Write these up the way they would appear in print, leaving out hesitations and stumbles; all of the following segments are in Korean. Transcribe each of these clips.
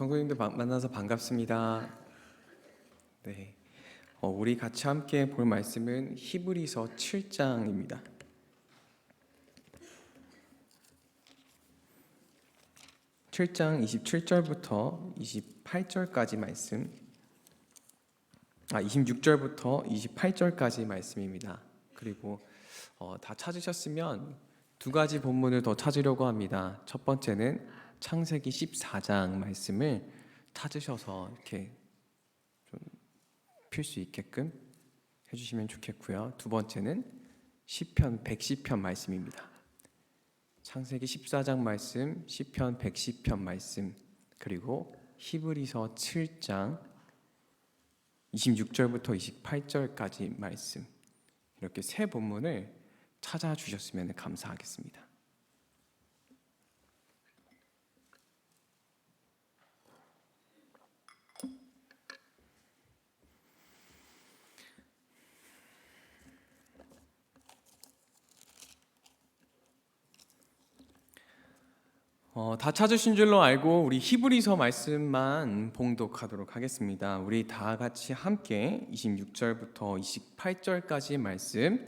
성도님들 만나서 반갑습니다. 네, 우리 같이 함께 볼 말씀은 히브리서 7장입니다. 7장 27절부터 28절까지 말씀, 26절부터 28절까지 말씀입니다. 그리고 다 찾으셨으면 두 가지 본문을 더 찾으려고 합니다. 첫 번째는 창세기 14장 말씀을 찾으셔서 이렇게 좀 필 수 있게끔 해주시면 좋겠고요. 두 번째는 시편 110편 말씀입니다. 창세기 14장 말씀, 시편 110편 말씀, 그리고 히브리서 7장 26절부터 28절까지 말씀, 이렇게 세 본문을 찾아주셨으면 감사하겠습니다. 다 찾으신 줄로 알고 우리 히브리서 말씀만 봉독하도록 하겠습니다. 우리 다 같이 함께 26절부터 28절까지 말씀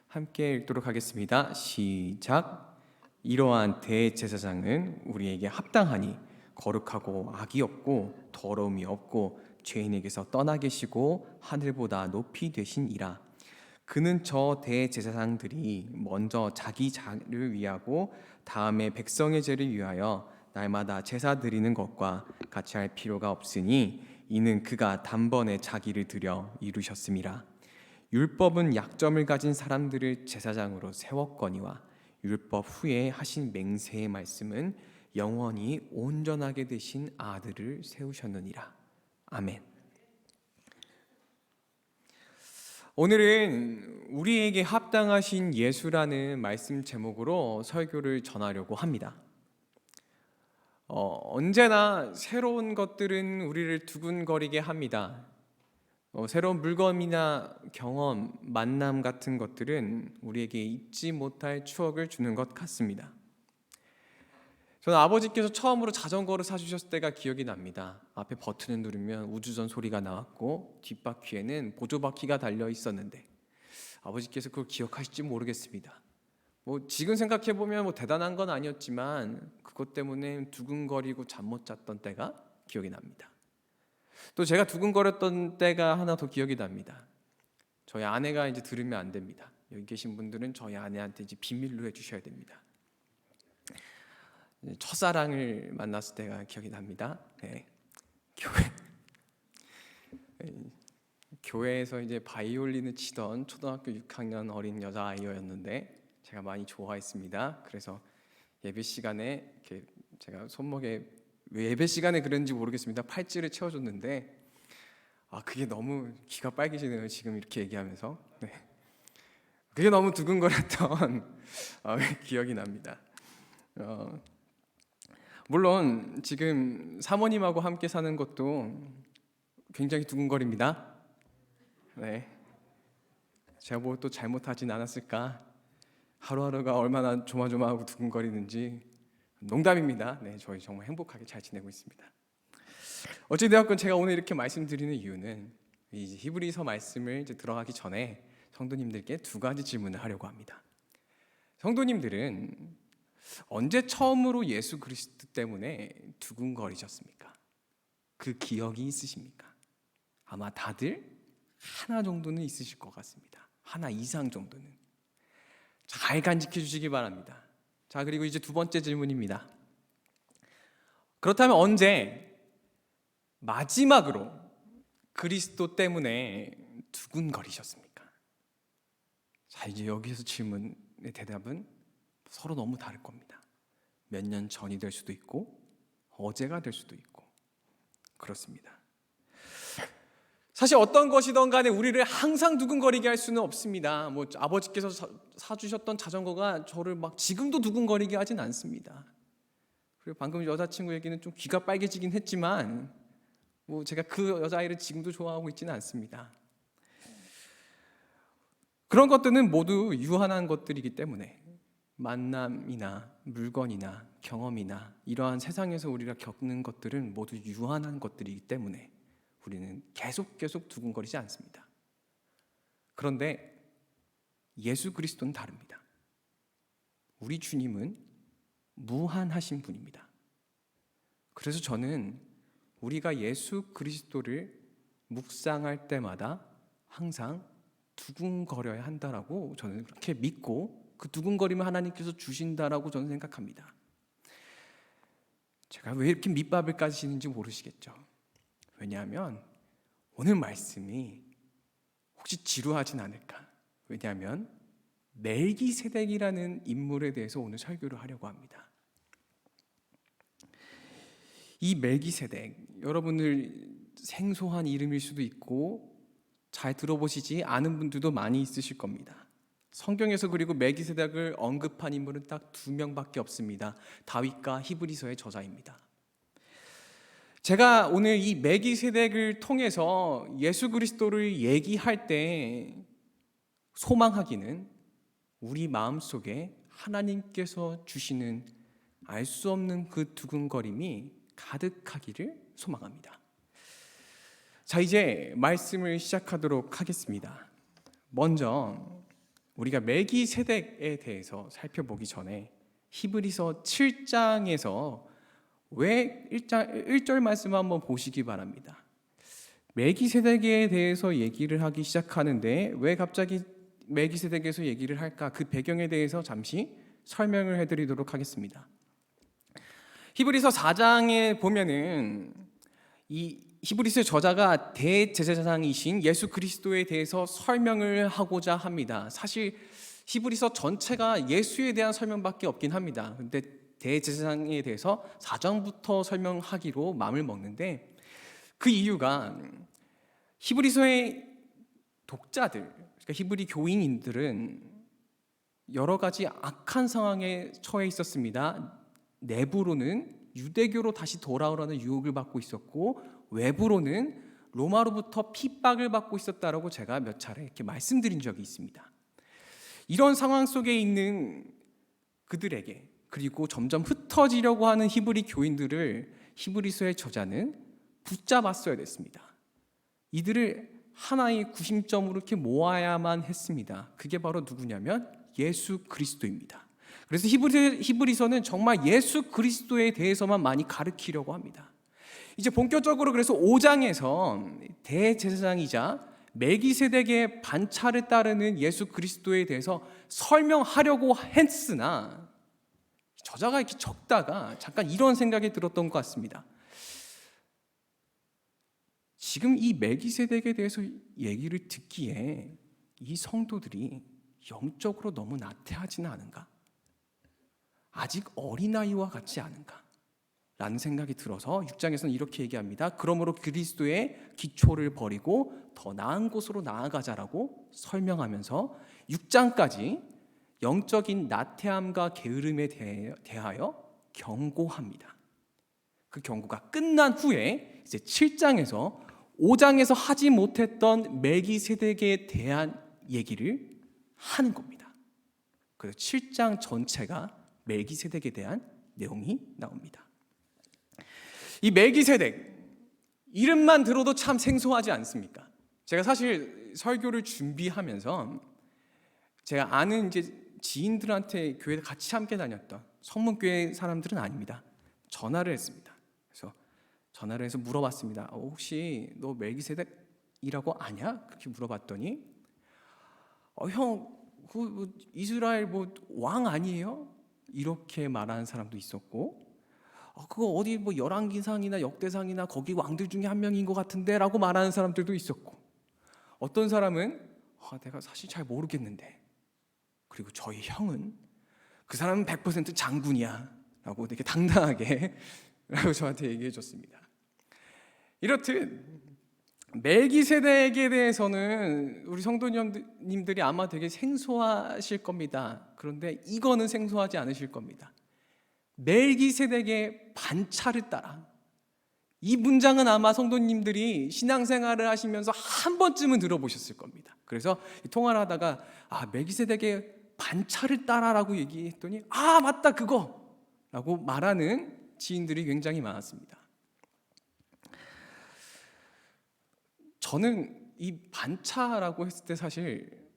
함께 읽도록 하겠습니다. 시작. 이러한 대제사장은 우리에게 합당하니 거룩하고 악이 없고 더러움이 없고 죄인에게서 떠나 계시고 하늘보다 높이 되신 이라. 그는 저 대제사장들이 먼저 자기 자를 위하고 다음에 백성의 죄를 위하여 날마다 제사 드리는 것과 같이 할 필요가 없으니 이는 그가 단번에 자기를 드려 이루셨음이라. 율법은 약점을 가진 사람들을 제사장으로 세웠거니와 율법 후에 하신 맹세의 말씀은 영원히 온전하게 되신 아들을 세우셨느니라. 아멘. 오늘은 우리에게 합당하신 예수라는 말씀 제목으로 설교를 전하려고 합니다. 언제나 새로운 것들은 우리를 두근거리게 합니다. 새로운 물건이나 경험, 만남 같은 것들은 우리에게 잊지 못할 추억을 주는 것 같습니다. 저는 아버지께서 처음으로 자전거를 사주셨을 때가 기억이 납니다. 앞에 버튼을 누르면 우주전 소리가 나왔고 뒷바퀴에는 보조바퀴가 달려 있었는데 아버지께서 그걸 기억하실지 모르겠습니다. 지금 생각해보면 대단한 건 아니었지만 그것 때문에 두근거리고 잠 못 잤던 때가 기억이 납니다. 또 제가 두근거렸던 때가 하나 더 기억이 납니다. 저희 아내가 이제 들으면 안 됩니다. 여기 계신 분들은 저희 아내한테 이제 비밀로 해주셔야 됩니다. 첫사랑을 만났을 때가 기억이 납니다. 네. 교회에서 이제 바이올린을 치던 초등학교 6학년 어린 여자아이였는데 제가 많이 좋아했습니다. 그래서 예배 시간에 이렇게 제가 손목에 왜 예배 시간에 그런지 모르겠습니다. 팔찌를 채워줬는데 그게 너무 귀가 빨개지네요. 지금 이렇게 얘기하면서. 네. 그게 너무 두근거렸던 기억이 납니다. 물론 지금 사모님하고 함께 사는 것도 굉장히 두근거립니다. 네, 제가 뭐 또 잘못하진 않았을까? 하루하루가 얼마나 조마조마하고 두근거리는지. 농담입니다. 네, 저희 정말 행복하게 잘 지내고 있습니다. 어찌되었건 제가 오늘 이렇게 말씀드리는 이유는 이 히브리서 말씀을 이제 들어가기 전에 성도님들께 두 가지 질문을 하려고 합니다. 성도님들은 언제 처음으로 예수 그리스도 때문에 두근거리셨습니까? 그 기억이 있으십니까? 아마 다들 하나 정도는 있으실 것 같습니다. 하나 이상 정도는. 잘 간직해 주시기 바랍니다. 자, 그리고 이제 두 번째 질문입니다. 그렇다면 언제 마지막으로 그리스도 때문에 두근거리셨습니까? 자, 이제 여기서 질문의 대답은 서로 너무 다를 겁니다. 몇 년 전이 될 수도 있고 어제가 될 수도 있고 그렇습니다. 사실 어떤 것이든 간에 우리를 항상 두근거리게 할 수는 없습니다. 아버지께서 사주셨던 자전거가 저를 막 지금도 두근거리게 하진 않습니다. 그리고 방금 여자친구 얘기는 좀 귀가 빨개지긴 했지만 제가 그 여자아이를 지금도 좋아하고 있지는 않습니다. 그런 것들은 모두 유한한 것들이기 때문에 만남이나 물건이나 경험이나 이러한 세상에서 우리가 겪는 것들은 모두 유한한 것들이기 때문에 우리는 계속 두근거리지 않습니다. 그런데 예수 그리스도는 다릅니다. 우리 주님은 무한하신 분입니다. 그래서 저는 우리가 예수 그리스도를 묵상할 때마다 항상 두근거려야 한다라고 저는 그렇게 믿고, 그 두근거림을 하나님께서 주신다라고 저는 생각합니다. 제가 왜 이렇게 밑밥을 까시는지 모르시겠죠. 왜냐하면 오늘 말씀이 혹시 지루하진 않을까. 왜냐하면 멜기세덱이라는 인물에 대해서 오늘 설교를 하려고 합니다. 이 멜기세덱, 여러분들 생소한 이름일 수도 있고 잘 들어보시지 않은 분들도 많이 있으실 겁니다. 성경에서 그리고 멜기세덱을 언급한 인물은 딱 2명밖에 없습니다. 다윗과 히브리서의 저자입니다. 제가 오늘 이 멜기세덱을 통해서 예수 그리스도를 얘기할 때 소망하기는 우리 마음속에 하나님께서 주시는 알 수 없는 그 두근거림이 가득하기를 소망합니다. 자, 이제 말씀을 시작하도록 하겠습니다. 먼저 우리가 멜기세덱에 대해서 살펴보기 전에 히브리서 7장에서 왜 1절 말씀 한번 보시기 바랍니다. 멜기세덱에 대해서 얘기를 하기 시작하는데 왜 갑자기 멜기세덱에서 얘기를 할까? 그 배경에 대해서 잠시 설명을 해드리도록 하겠습니다. 히브리서 4장에 보면은 이 히브리서 저자가 대제사장이신 예수 그리스도에 대해서 설명을 하고자 합니다. 사실 히브리서 전체가 예수에 대한 설명밖에 없긴 합니다. 근데 대제사장에 대해서 4장부터 설명하기로 마음을 먹는데, 그 이유가 히브리서의 독자들, 그러니까 히브리 교인들은 여러 가지 악한 상황에 처해 있었습니다. 내부로는 유대교로 다시 돌아오라는 유혹을 받고 있었고, 외부로는 로마로부터 핍박을 받고 있었다라고 제가 몇 차례 이렇게 말씀드린 적이 있습니다. 이런 상황 속에 있는 그들에게, 그리고 점점 흩어지려고 하는 히브리 교인들을 히브리서의 저자는 붙잡았어야 됐습니다. 이들을 하나의 구심점으로 이렇게 모아야만 했습니다. 그게 바로 누구냐면 예수 그리스도입니다. 그래서 히브리서는 정말 예수 그리스도에 대해서만 많이 가르치려고 합니다. 이제 본격적으로 그래서 5장에서 대제사장이자 멜기세덱의 반차를 따르는 예수 그리스도에 대해서 설명하려고 했으나 저자가 이렇게 적다가 잠깐 이런 생각이 들었던 것 같습니다. 지금 이 멜기세덱에 대해서 얘기를 듣기에 이 성도들이 영적으로 너무 나태하지는 않은가? 아직 어린아이와 같지 않은가? 라는 생각이 들어서 6장에서는 이렇게 얘기합니다. 그러므로 그리스도의 기초를 버리고 더 나은 곳으로 나아가자라고 설명하면서 6장까지 영적인 나태함과 게으름에 대하여 경고합니다. 그 경고가 끝난 후에 이제 7장에서 5장에서 하지 못했던 멜기세덱에 대한 얘기를 하는 겁니다. 그래서 7장 전체가 멜기세덱에 대한 내용이 나옵니다. 이 멜기세덱 이름만 들어도 참 생소하지 않습니까? 제가 사실 설교를 준비하면서 제가 아는 이제 지인들한테 교회 같이 함께 다녔던 성문교회 사람들은 아닙니다. 전화를 했습니다. 그래서 전화를 해서 물어봤습니다. 혹시 너 멜기세덱이라고 아냐? 그렇게 물어봤더니 형, 그 이스라엘 왕 아니에요? 이렇게 말하는 사람도 있었고, 그거 어디 열왕기상이나 역대상이나 거기 왕들 중에 한 명인 것 같은데라고 말하는 사람들도 있었고, 어떤 사람은 내가 사실 잘 모르겠는데, 그리고 저희 형은 그 사람은 100% 장군이야 라고 되게 당당하게 라고 저한테 얘기해 줬습니다. 이렇듯 멜기세덱에 대해서는 우리 성도님들이 아마 되게 생소하실 겁니다. 그런데 이거는 생소하지 않으실 겁니다. 멜기세덱의 반차를 따라, 이 문장은 아마 성도님들이 신앙생활을 하시면서 한 번쯤은 들어보셨을 겁니다. 그래서 통화를 하다가 멜기세덱의 반차를 따라라고 얘기했더니 아 맞다 그거 라고 말하는 지인들이 굉장히 많았습니다. 저는 이 반차라고 했을 때 사실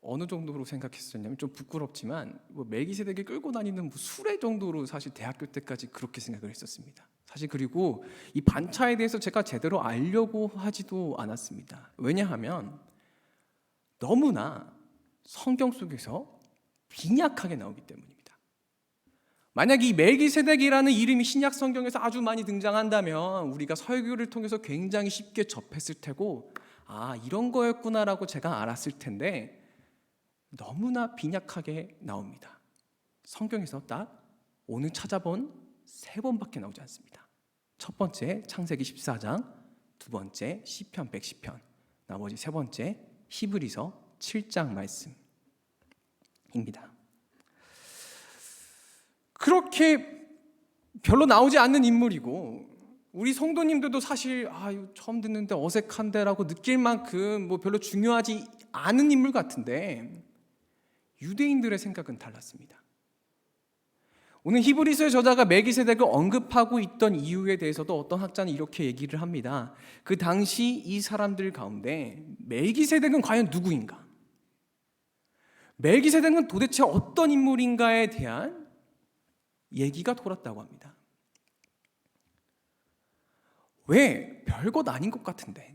어느 정도로 생각했었냐면 좀 부끄럽지만 뭐 멜기세덱이 끌고 다니는 뭐 수레 정도로 사실 대학교 때까지 그렇게 생각을 했었습니다. 사실 그리고 이 반차에 대해서 제가 제대로 알려고 하지도 않았습니다. 왜냐하면 너무나 성경 속에서 빈약하게 나오기 때문입니다. 만약 이 멜기세덱이라는 이름이 신약 성경에서 아주 많이 등장한다면 우리가 설교를 통해서 굉장히 쉽게 접했을 테고 아 이런 거였구나라고 제가 알았을 텐데 너무나 빈약하게 나옵니다. 성경에서 딱 오늘 찾아본 3번밖에 나오지 않습니다. 첫 번째 창세기 14장, 두 번째 시편 110편, 나머지 세 번째 히브리서 7장 말씀입니다. 그렇게 별로 나오지 않는 인물이고 우리 성도님들도 사실 이거 처음 듣는데 어색한데라고 느낄 만큼 뭐 별로 중요하지 않은 인물 같은데 유대인들의 생각은 달랐습니다. 오늘 히브리서의 저자가 멜기세덱을 언급하고 있던 이유에 대해서도 어떤 학자는 이렇게 얘기를 합니다. 그 당시 이 사람들 가운데 멜기세덱은 과연 누구인가? 멜기세덱은 도대체 어떤 인물인가에 대한 얘기가 돌았다고 합니다. 왜? 별것 아닌 것 같은데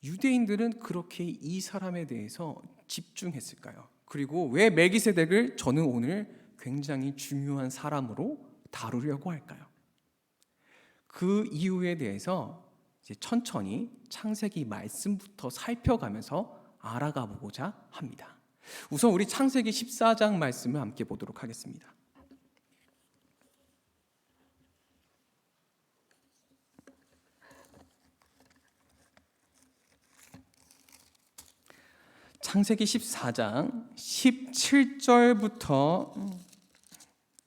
유대인들은 그렇게 이 사람에 대해서 집중했을까요? 그리고 왜 멜기세덱을 저는 오늘 굉장히 중요한 사람으로 다루려고 할까요? 그 이유에 대해서 이제 천천히 창세기 말씀부터 살펴가면서 알아가 보고자 합니다. 우선 우리 창세기 14장 말씀을 함께 보도록 하겠습니다. 창세기 14장 17절부터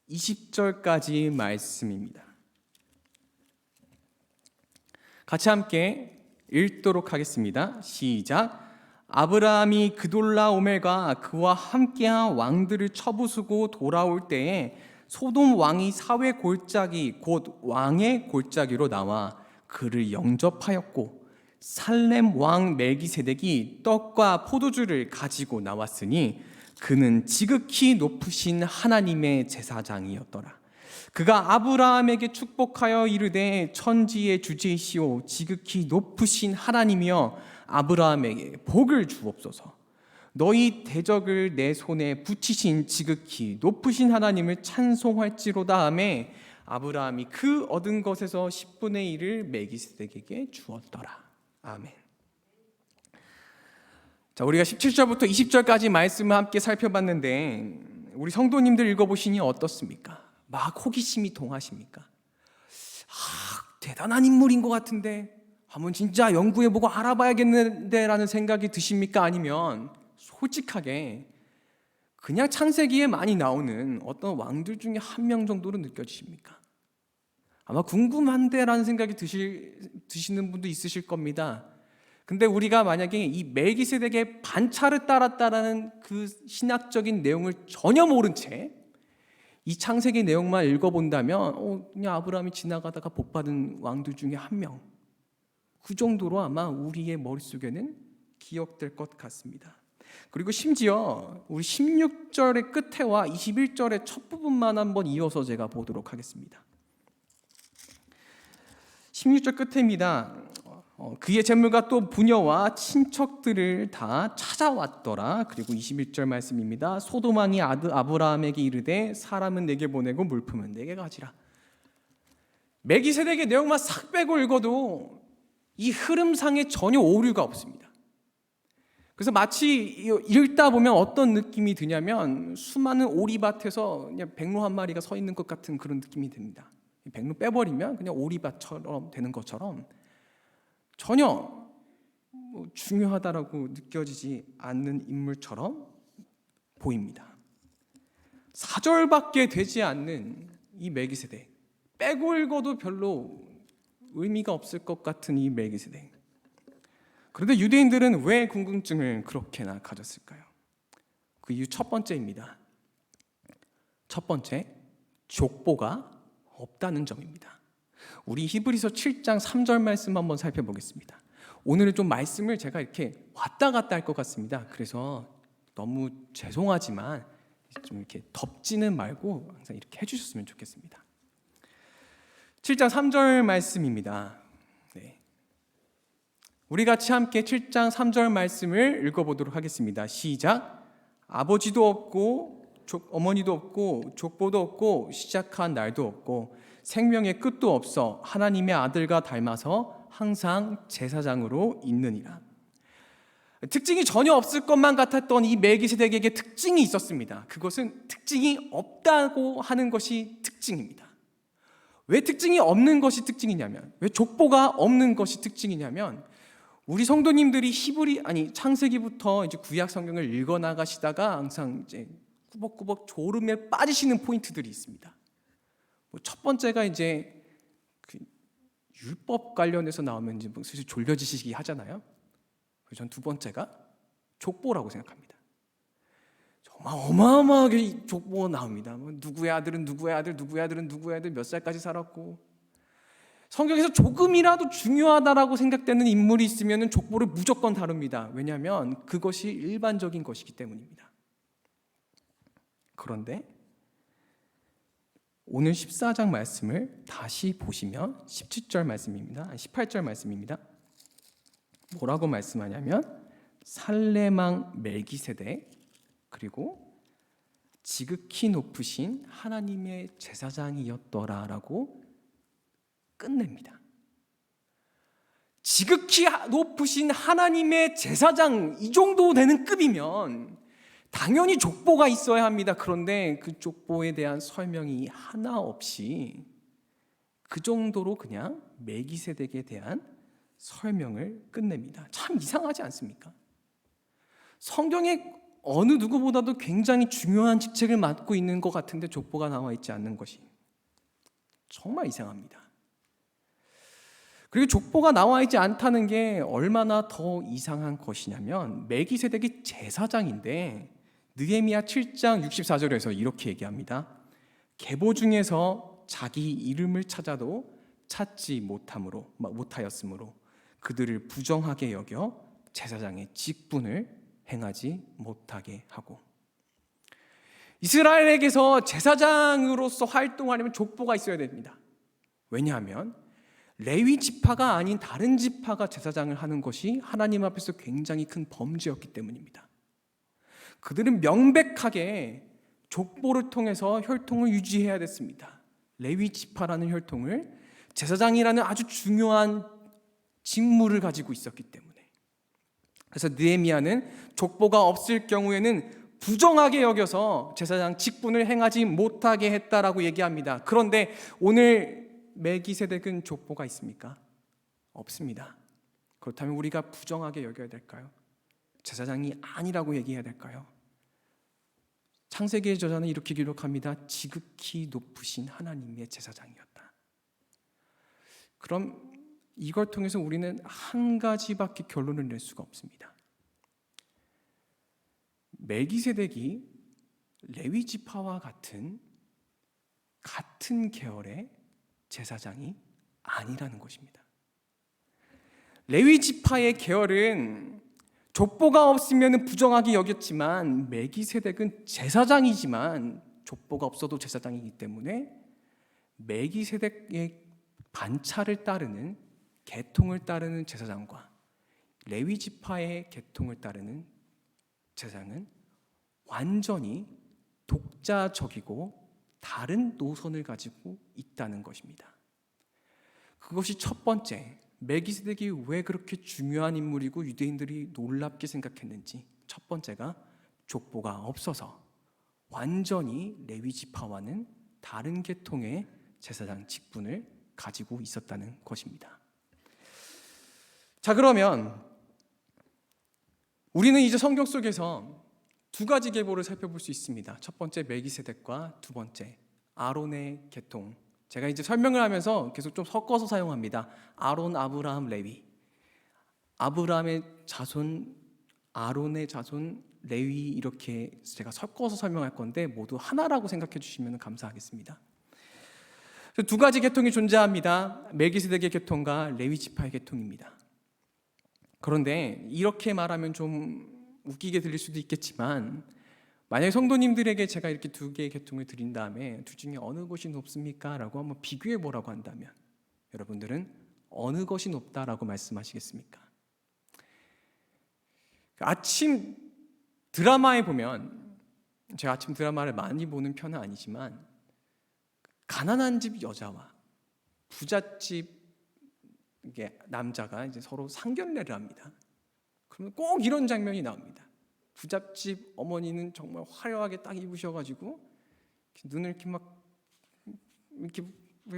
20절까지 말씀입니다. 같이 함께 읽도록 하겠습니다. 시작. 아브라함이 그돌라오멜과 그와 함께한 왕들을 쳐부수고 돌아올 때에 소돔 왕이 사회 골짜기 곧 왕의 골짜기로 나와 그를 영접하였고 살렘 왕 멜기세덱이 떡과 포도주를 가지고 나왔으니 그는 지극히 높으신 하나님의 제사장이었더라. 그가 아브라함에게 축복하여 이르되 천지의 주제이시오 지극히 높으신 하나님이여 아브라함에게 복을 주옵소서. 너희 대적을 내 손에 붙이신 지극히 높으신 하나님을 찬송할지로다 하매 아브라함이 그 얻은 것에서 10분의 1을 멜기세덱에게 주었더라. 아멘. 자, 우리가 17절부터 20절까지 말씀을 함께 살펴봤는데 우리 성도님들 읽어보시니 어떻습니까? 막 호기심이 동하십니까? 대단한 인물인 것 같은데 한번 진짜 연구해보고 알아봐야겠는데 라는 생각이 드십니까? 아니면 솔직하게 그냥 창세기에 많이 나오는 어떤 왕들 중에 한 명 정도로 느껴지십니까? 아마 궁금한데 라는 생각이 드시는 분도 있으실 겁니다. 근데 우리가 만약에 이 멜기세덱의 반차를 따랐다라는 그 신학적인 내용을 전혀 모른 채 이 창세기 내용만 읽어본다면 그냥 아브라함이 지나가다가 복받은 왕들 중에 한 명, 그 정도로 아마 우리의 머릿속에는 기억될 것 같습니다. 그리고 심지어 우리 16절의 끝에와 21절의 첫 부분만 한번 이어서 제가 보도록 하겠습니다. 16절 끝입니다. 그의 재물과 또 부녀와 친척들을 다 찾아왔더라. 그리고 21절 말씀입니다. 소돔 왕이 아브라함에게 이르되 사람은 내게 보내고 물품은 내게 가지라. 멜기세덱의 내용만 싹 빼고 읽어도 이 흐름상에 전혀 오류가 없습니다. 그래서 마치 읽다 보면 어떤 느낌이 드냐면 수많은 오리밭에서 그냥 백로 한 마리가 서 있는 것 같은 그런 느낌이 듭니다. 백로 빼버리면 그냥 오리밭처럼 되는 것처럼 전혀 중요하다라고 느껴지지 않는 인물처럼 보입니다. 4절밖에 되지 않는 이 멜기세덱, 빼고 읽어도 별로 의미가 없을 것 같은 이 멜기세덱. 그런데 유대인들은 왜 궁금증을 그렇게나 가졌을까요? 그 이유 첫 번째입니다. 첫 번째, 족보가 없다는 점입니다. 우리 히브리서 7장 3절 말씀 한번 살펴보겠습니다. 오늘은 좀 말씀을 제가 이렇게 왔다 갔다 할 것 같습니다. 그래서 너무 죄송하지만 좀 이렇게 덮지는 말고 항상 이렇게 해주셨으면 좋겠습니다. 7장 3절 말씀입니다. 네. 우리 같이 함께 7장 3절 말씀을 읽어보도록 하겠습니다. 시작. 아버지도 없고 어머니도 없고 족보도 없고 시작한 날도 없고 생명의 끝도 없어 하나님의 아들과 닮아서 항상 제사장으로 있느니라. 특징이 전혀 없을 것만 같았던 이 멜기세덱에게 특징이 있었습니다. 그것은 특징이 없다고 하는 것이 특징입니다. 왜 특징이 없는 것이 특징이냐면, 왜 족보가 없는 것이 특징이냐면, 우리 성도님들이 창세기부터 이제 구약 성경을 읽어 나가시다가 항상 이제 꾸벅꾸벅 졸음에 빠지시는 포인트들이 있습니다. 첫 번째가 이제 그 율법 관련해서 나오면 이제 슬슬 졸려지시기 하잖아요. 그래서 전 두 번째가 족보라고 생각합니다. 정말 어마어마하게 족보가 나옵니다. 누구의 아들은 누구의 아들, 누구의 아들은 누구의 아들, 몇 살까지 살았고. 성경에서 조금이라도 중요하다라고 생각되는 인물이 있으면 족보를 무조건 다룹니다. 왜냐하면 그것이 일반적인 것이기 때문입니다. 그런데 오늘 14장 말씀을 다시 보시면 17절 말씀입니다. 18절 말씀입니다. 뭐라고 말씀하냐면 살레망 멜기세덱 그리고 지극히 높으신 하나님의 제사장이었더라라고 끝냅니다. 지극히 높으신 하나님의 제사장, 이 정도 되는 급이면 당연히 족보가 있어야 합니다. 그런데 그 족보에 대한 설명이 하나 없이 그 정도로 그냥 멜기세덱에 대한 설명을 끝냅니다. 참 이상하지 않습니까? 성경에 어느 누구보다도 굉장히 중요한 직책을 맡고 있는 것 같은데 족보가 나와 있지 않는 것이 정말 이상합니다. 그리고 족보가 나와 있지 않다는 게 얼마나 더 이상한 것이냐면 멜기세덱이 제사장인데 느헤미야 7장 64절에서 이렇게 얘기합니다. 계보 중에서 자기 이름을 찾아도 찾지 못하였으므로 그들을 부정하게 여겨 제사장의 직분을 행하지 못하게 하고. 이스라엘에게서 제사장으로서 활동하려면 족보가 있어야 됩니다. 왜냐하면 레위 지파가 아닌 다른 지파가 제사장을 하는 것이 하나님 앞에서 굉장히 큰 범죄였기 때문입니다. 그들은 명백하게 족보를 통해서 혈통을 유지해야 됐습니다. 레위 지파라는 혈통을 제사장이라는 아주 중요한 직무를 가지고 있었기 때문에. 그래서 느헤미야는 족보가 없을 경우에는 부정하게 여겨서 제사장 직분을 행하지 못하게 했다라고 얘기합니다. 그런데 오늘 멜기세덱은 족보가 있습니까? 없습니다. 그렇다면 우리가 부정하게 여겨야 될까요? 제사장이 아니라고 얘기해야 될까요? 창세기의 저자는 이렇게 기록합니다. 지극히 높으신 하나님의 제사장이었다. 그럼 이걸 통해서 우리는 한 가지밖에 결론을 낼 수가 없습니다. 멜기세덱이 레위 지파와 같은 계열의 제사장이 아니라는 것입니다. 레위 지파의 계열은 족보가 없으면 부정하게 여겼지만 멜기세덱은 제사장이지만 족보가 없어도 제사장이기 때문에 멜기세덱의 반차를 따르는 계통을 따르는 제사장과 레위 지파의 계통을 따르는 제사장은 완전히 독자적이고 다른 노선을 가지고 있다는 것입니다. 그것이 첫 번째, 멜기세덱이 왜 그렇게 중요한 인물이고 유대인들이 놀랍게 생각했는지, 첫 번째가 족보가 없어서 완전히 레위 지파와는 다른 계통의 제사장 직분을 가지고 있었다는 것입니다. 자, 그러면 우리는 이제 성경 속에서 두 가지 계보를 살펴볼 수 있습니다. 첫 번째 멜기세덱과 두 번째 아론의 계통. 제가 이제 설명을 하면서 계속 좀 섞어서 사용합니다. 아론, 아브라함, 레위. 아브라함의 자손, 아론의 자손, 레위 이렇게 제가 섞어서 설명할 건데 모두 하나라고 생각해 주시면 감사하겠습니다. 두 가지 계통이 존재합니다. 멜기세덱의 계통과 레위 지파의 계통입니다. 그런데 이렇게 말하면 좀 웃기게 들릴 수도 있겠지만 만약에 성도님들에게 제가 이렇게 두 개의 계통을 드린 다음에 둘 중에 어느 것이 높습니까? 라고 한번 비교해 보라고 한다면 여러분들은 어느 것이 높다라고 말씀하시겠습니까? 아침 드라마에 보면 제가 아침 드라마를 많이 보는 편은 아니지만 가난한 집 여자와 부잣집 남자가 이제 서로 상견례를 합니다. 그러면 꼭 이런 장면이 나옵니다. 부잣집 어머니는 정말 화려하게 딱 입으셔가지고 눈을 이렇게 막 이렇게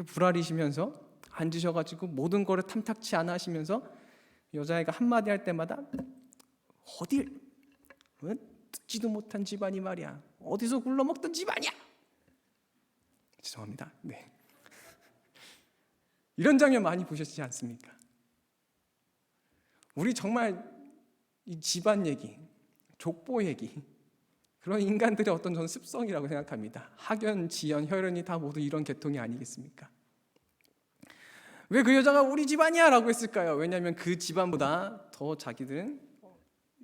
부라리시면서 앉으셔가지고 모든 거를 탐탁치 않아 하시면서 여자애가 한마디 할 때마다 어딜 듣지도 못한 집안이 말이야. 어디서 굴러먹던 집안이야. 죄송합니다. 네. 이런 장면 많이 보셨지 않습니까? 우리 정말 이 집안 얘기, 족보 얘기, 그런 인간들의 어떤 저는 습성이라고 생각합니다. 학연, 지연, 혈연이 다 모두 이런 계통이 아니겠습니까? 왜 그 여자가 우리 집안이야 라고 했을까요? 왜냐하면 그 집안보다 더 자기들은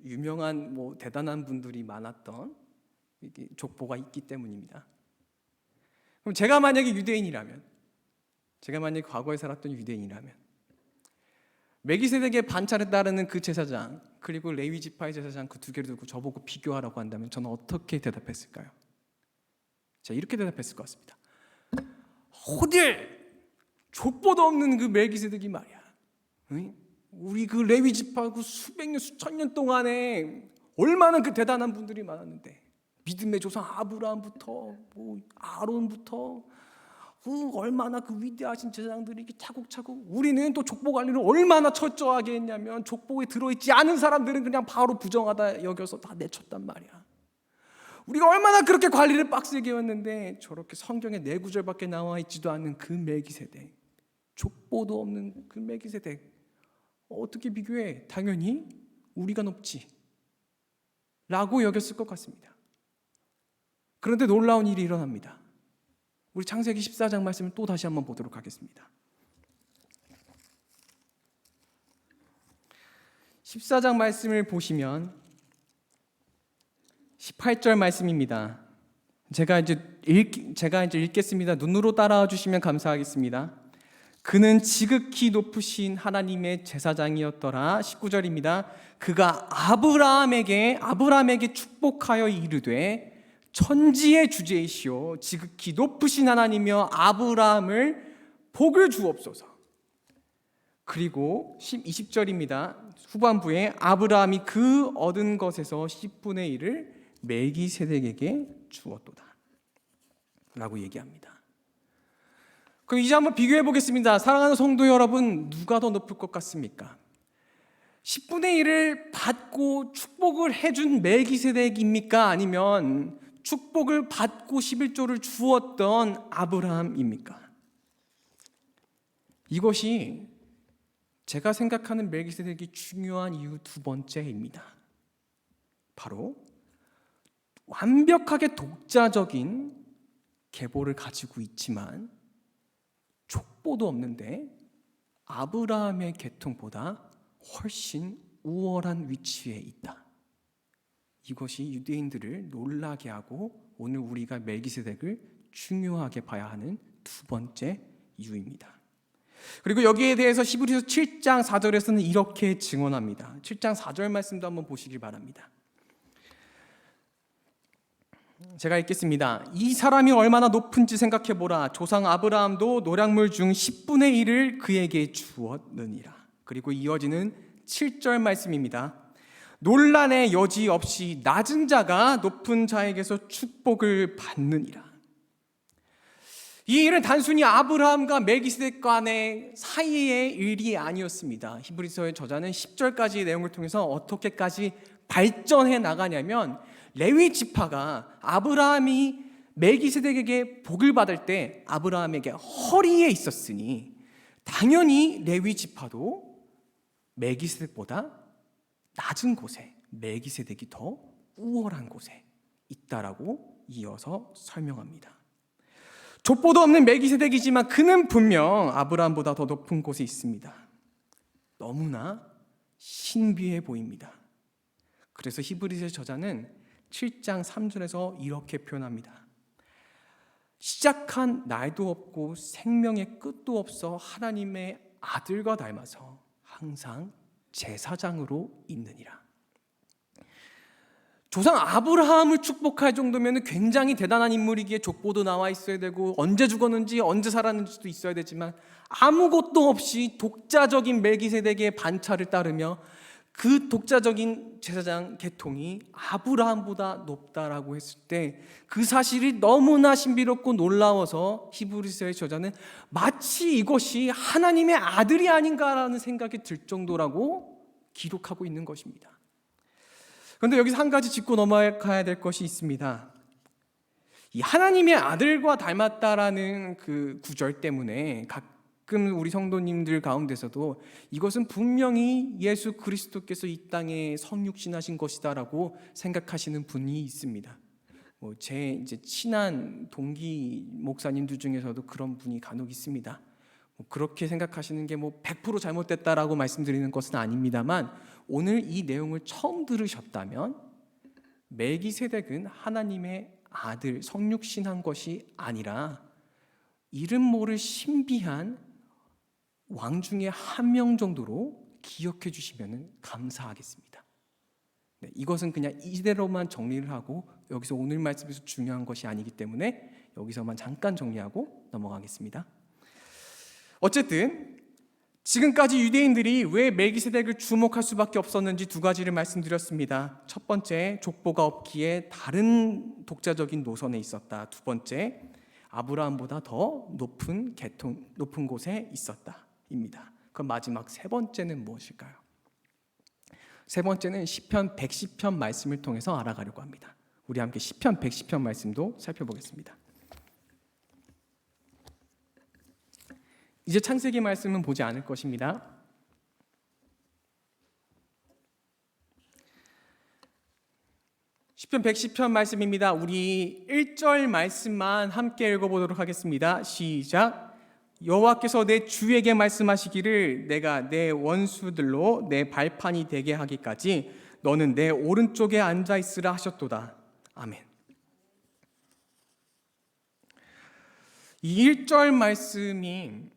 유명한 대단한 분들이 많았던 족보가 있기 때문입니다. 그럼 제가 만약에 유대인이라면, 제가 만약에 과거에 살았던 유대인이라면 멜기세덱의 반차를 따르는 그 제사장 그리고 레위 지파의 제사장 그 두 개를 두고 저보고 비교하라고 한다면 저는 어떻게 대답했을까요? 제가 이렇게 대답했을 것 같습니다. 어딜 족보도 없는 그 멜기세덱이 말이야. 응? 우리 그 레위 지파 그 수백 년 수천 년 동안에 얼마나 그 대단한 분들이 많았는데 믿음의 조상 아브라함부터 아론부터 얼마나 그 위대하신 제사장들이 이렇게 차곡차곡 우리는 또 족보 관리를 얼마나 철저하게 했냐면 족보에 들어있지 않은 사람들은 그냥 바로 부정하다 여겨서 다 내쳤단 말이야. 우리가 얼마나 그렇게 관리를 빡세게 했는데 저렇게 성경에 4구절밖에 나와 있지도 않는 그 멜기세덱, 족보도 없는 그 멜기세덱 어떻게 비교해? 당연히 우리가 높지 라고 여겼을 것 같습니다. 그런데 놀라운 일이 일어납니다. 우리 창세기 14장 말씀을 또 다시 한번 보도록 하겠습니다. 14장 말씀을 보시면 18절 말씀입니다. 제가 이제 읽겠습니다. 눈으로 따라와 주시면 감사하겠습니다. 그는 지극히 높으신 하나님의 제사장이었더라. 19절입니다. 그가 아브라함에게 축복하여 이르되 천지의 주제이시오 지극히 높으신 하나님이여 아브라함을 복을 주옵소서. 그리고 20절입니다. 후반부에 아브라함이 그 얻은 것에서 10분의 1을 멜기세덱에게 주었도다 라고 얘기합니다. 그럼 이제 한번 비교해 보겠습니다. 사랑하는 성도 여러분, 누가 더 높을 것 같습니까? 10분의 1을 받고 축복을 해준 멜기세덱입니까? 아니면 축복을 받고 11조를 주었던 아브라함입니까? 이것이 제가 생각하는 멜기세덱이 중요한 이유 두 번째입니다. 바로 완벽하게 독자적인 계보를 가지고 있지만 족보도 없는데 아브라함의 계통보다 훨씬 우월한 위치에 있다. 이것이 유대인들을 놀라게 하고 오늘 우리가 멜기세덱을 중요하게 봐야 하는 두 번째 이유입니다. 그리고 여기에 대해서 히브리서 7장 4절에서는 이렇게 증언합니다. 7장 4절 말씀도 한번 보시길 바랍니다. 제가 읽겠습니다. 이 사람이 얼마나 높은지 생각해보라. 조상 아브라함도 노략물 중 10분의 1을 그에게 주었느니라. 그리고 이어지는 7절 말씀입니다. 논란의 여지 없이 낮은 자가 높은 자에게서 축복을 받느니라. 이 일은 단순히 아브라함과 멜기세덱 간의 사이의 일이 아니었습니다. 히브리서의 저자는 10절까지의 내용을 통해서 어떻게까지 발전해 나가냐면 레위 지파가 아브라함이 멜기세덱에게 복을 받을 때 아브라함에게 허리에 있었으니 당연히 레위 지파도 멜기세덱보다 낮은 곳에 멜기세덱이 더 우월한 곳에 있다라고 이어서 설명합니다. 족보도 없는 멜기세덱이지만 그는 분명 아브라함보다 더 높은 곳에 있습니다. 너무나 신비해 보입니다. 그래서 히브리서 저자는 7장 3절에서 이렇게 표현합니다. 시작한 날도 없고 생명의 끝도 없어 하나님의 아들과 닮아서 항상 제사장으로 있느니라. 조상 아브라함을 축복할 정도면 굉장히 대단한 인물이기에 족보도 나와 있어야 되고 언제 죽었는지 언제 살았는지도 있어야 되지만 아무것도 없이 독자적인 멜기세덱의 반차를 따르며 그 독자적인 제사장 계통이 아브라함보다 높다라고 했을 때 그 사실이 너무나 신비롭고 놀라워서 히브리서의 저자는 마치 이것이 하나님의 아들이 아닌가라는 생각이 들 정도라고 기록하고 있는 것입니다. 그런데 여기서 한 가지 짚고 넘어가야 될 것이 있습니다. 이 하나님의 아들과 닮았다라는 그 구절 때문에 가끔 우리 성도님들 가운데서도 이것은 분명히 예수 그리스도께서 이 땅에 성육신하신 것이다라고 생각하시는 분이 있습니다. 제 이제 친한 동기 목사님들 중에서도 그런 분이 간혹 있습니다. 그렇게 생각하시는 게 100% 잘못됐다라고 말씀드리는 것은 아닙니다만 오늘 이 내용을 처음 들으셨다면 멜기세덱은 하나님의 아들 성육신한 것이 아니라 이름 모를 신비한 왕 중에 한 명 정도로 기억해 주시면 감사하겠습니다. 네, 이것은 그냥 이대로만 정리를 하고 여기서 오늘 말씀에서 중요한 것이 아니기 때문에 여기서만 잠깐 정리하고 넘어가겠습니다. 어쨌든 지금까지 유대인들이 왜 멜기세덱을 주목할 수밖에 없었는지 두 가지를 말씀드렸습니다. 첫 번째, 족보가 없기에 다른 독자적인 노선에 있었다. 두 번째, 아브라함보다 더 높은 곳에 있었다입니다. 그럼 마지막 세 번째는 무엇일까요? 세 번째는 시편 110편 말씀을 통해서 알아가려고 합니다. 우리 함께 시편 110편 말씀도 살펴보겠습니다. 이제 창세기 말씀은 보지 않을 것입니다. 시편 110편 말씀입니다. 우리 1절 말씀만 함께 읽어보도록 하겠습니다. 시작. 여호와께서 내 주에게 말씀하시기를 내가 내 원수들로 내 발판이 되게 하기까지 너는 내 오른쪽에 앉아 있으라 하셨도다. 아멘. 이 1절 말씀이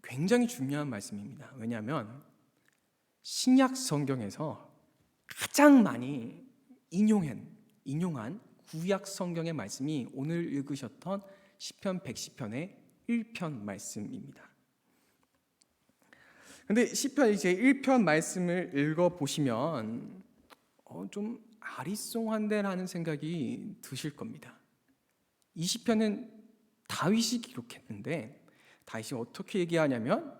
굉장히 중요한 말씀입니다. 왜냐하면 신약 성경에서 가장 많이 인용한 구약 성경의 말씀이 오늘 읽으셨던 시편 110편의 1편 말씀입니다. 그런데 시편 이제 1편 말씀을 읽어보시면 좀 아리송한데라는 생각이 드실 겁니다. 이 시편은 다윗이 기록했는데 다윗이 어떻게 얘기하냐면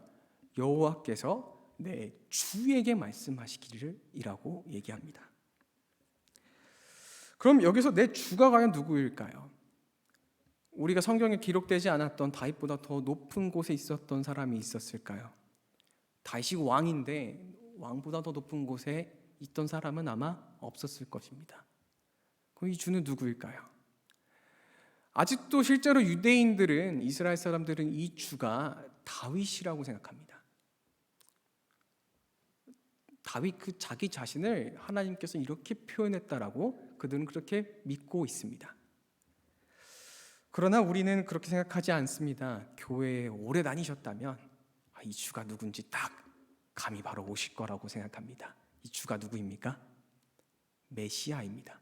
여호와께서 내 주에게 말씀하시기를 이라고 얘기합니다. 그럼 여기서 내 주가 과연 누구일까요? 우리가 성경에 기록되지 않았던 다윗보다 더 높은 곳에 있었던 사람이 있었을까요? 다윗이 왕인데 왕보다 더 높은 곳에 있던 사람은 아마 없었을 것입니다. 그럼 이 주는 누구일까요? 아직도 실제로 유대인들은, 이스라엘 사람들은 이 주가 다윗이라고 생각합니다. 다윗 그 자기 자신을 하나님께서 이렇게 표현했다라고 그들은 그렇게 믿고 있습니다. 그러나 우리는 그렇게 생각하지 않습니다. 교회에 오래 다니셨다면 이 주가 누군지 딱 감이 바로 오실 거라고 생각합니다. 이 주가 누구입니까? 메시아입니다.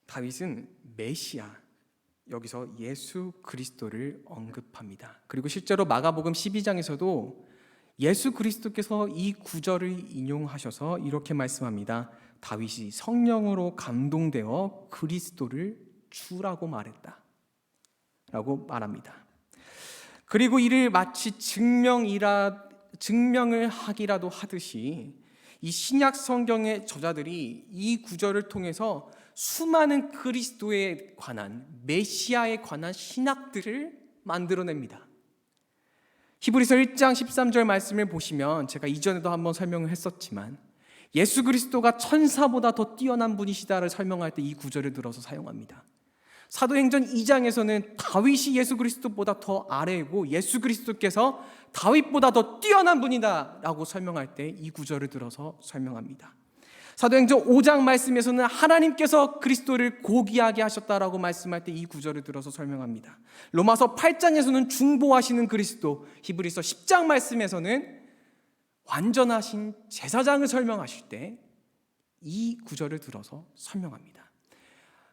다윗은 메시아, 여기서 예수 그리스도를 언급합니다. 그리고 실제로 마가복음 12장에서도 예수 그리스도께서 이 구절을 인용하셔서 이렇게 말씀합니다. 다윗이 성령으로 감동되어 그리스도를 주라고 말했다 라고 말합니다. 그리고 이를 마치 증명을 하기라도 하듯이 이 신약 성경의 저자들이 이 구절을 통해서 수많은 그리스도에 관한, 메시아에 관한 신학들을 만들어냅니다. 히브리서 1장 13절 말씀을 보시면 제가 이전에도 한번 설명을 했었지만 예수 그리스도가 천사보다 더 뛰어난 분이시다를 설명할 때 이 구절을 들어서 사용합니다. 사도행전 2장에서는 다윗이 예수 그리스도보다 더 아래이고 예수 그리스도께서 다윗보다 더 뛰어난 분이다 라고 설명할 때 이 구절을 들어서 설명합니다. 사도행전 5장 말씀에서는 하나님께서 그리스도를 고귀하게 하셨다라고 말씀할 때 이 구절을 들어서 설명합니다. 로마서 8장에서는 중보하시는 그리스도, 히브리서 10장 말씀에서는 완전하신 제사장을 설명하실 때 이 구절을 들어서 설명합니다.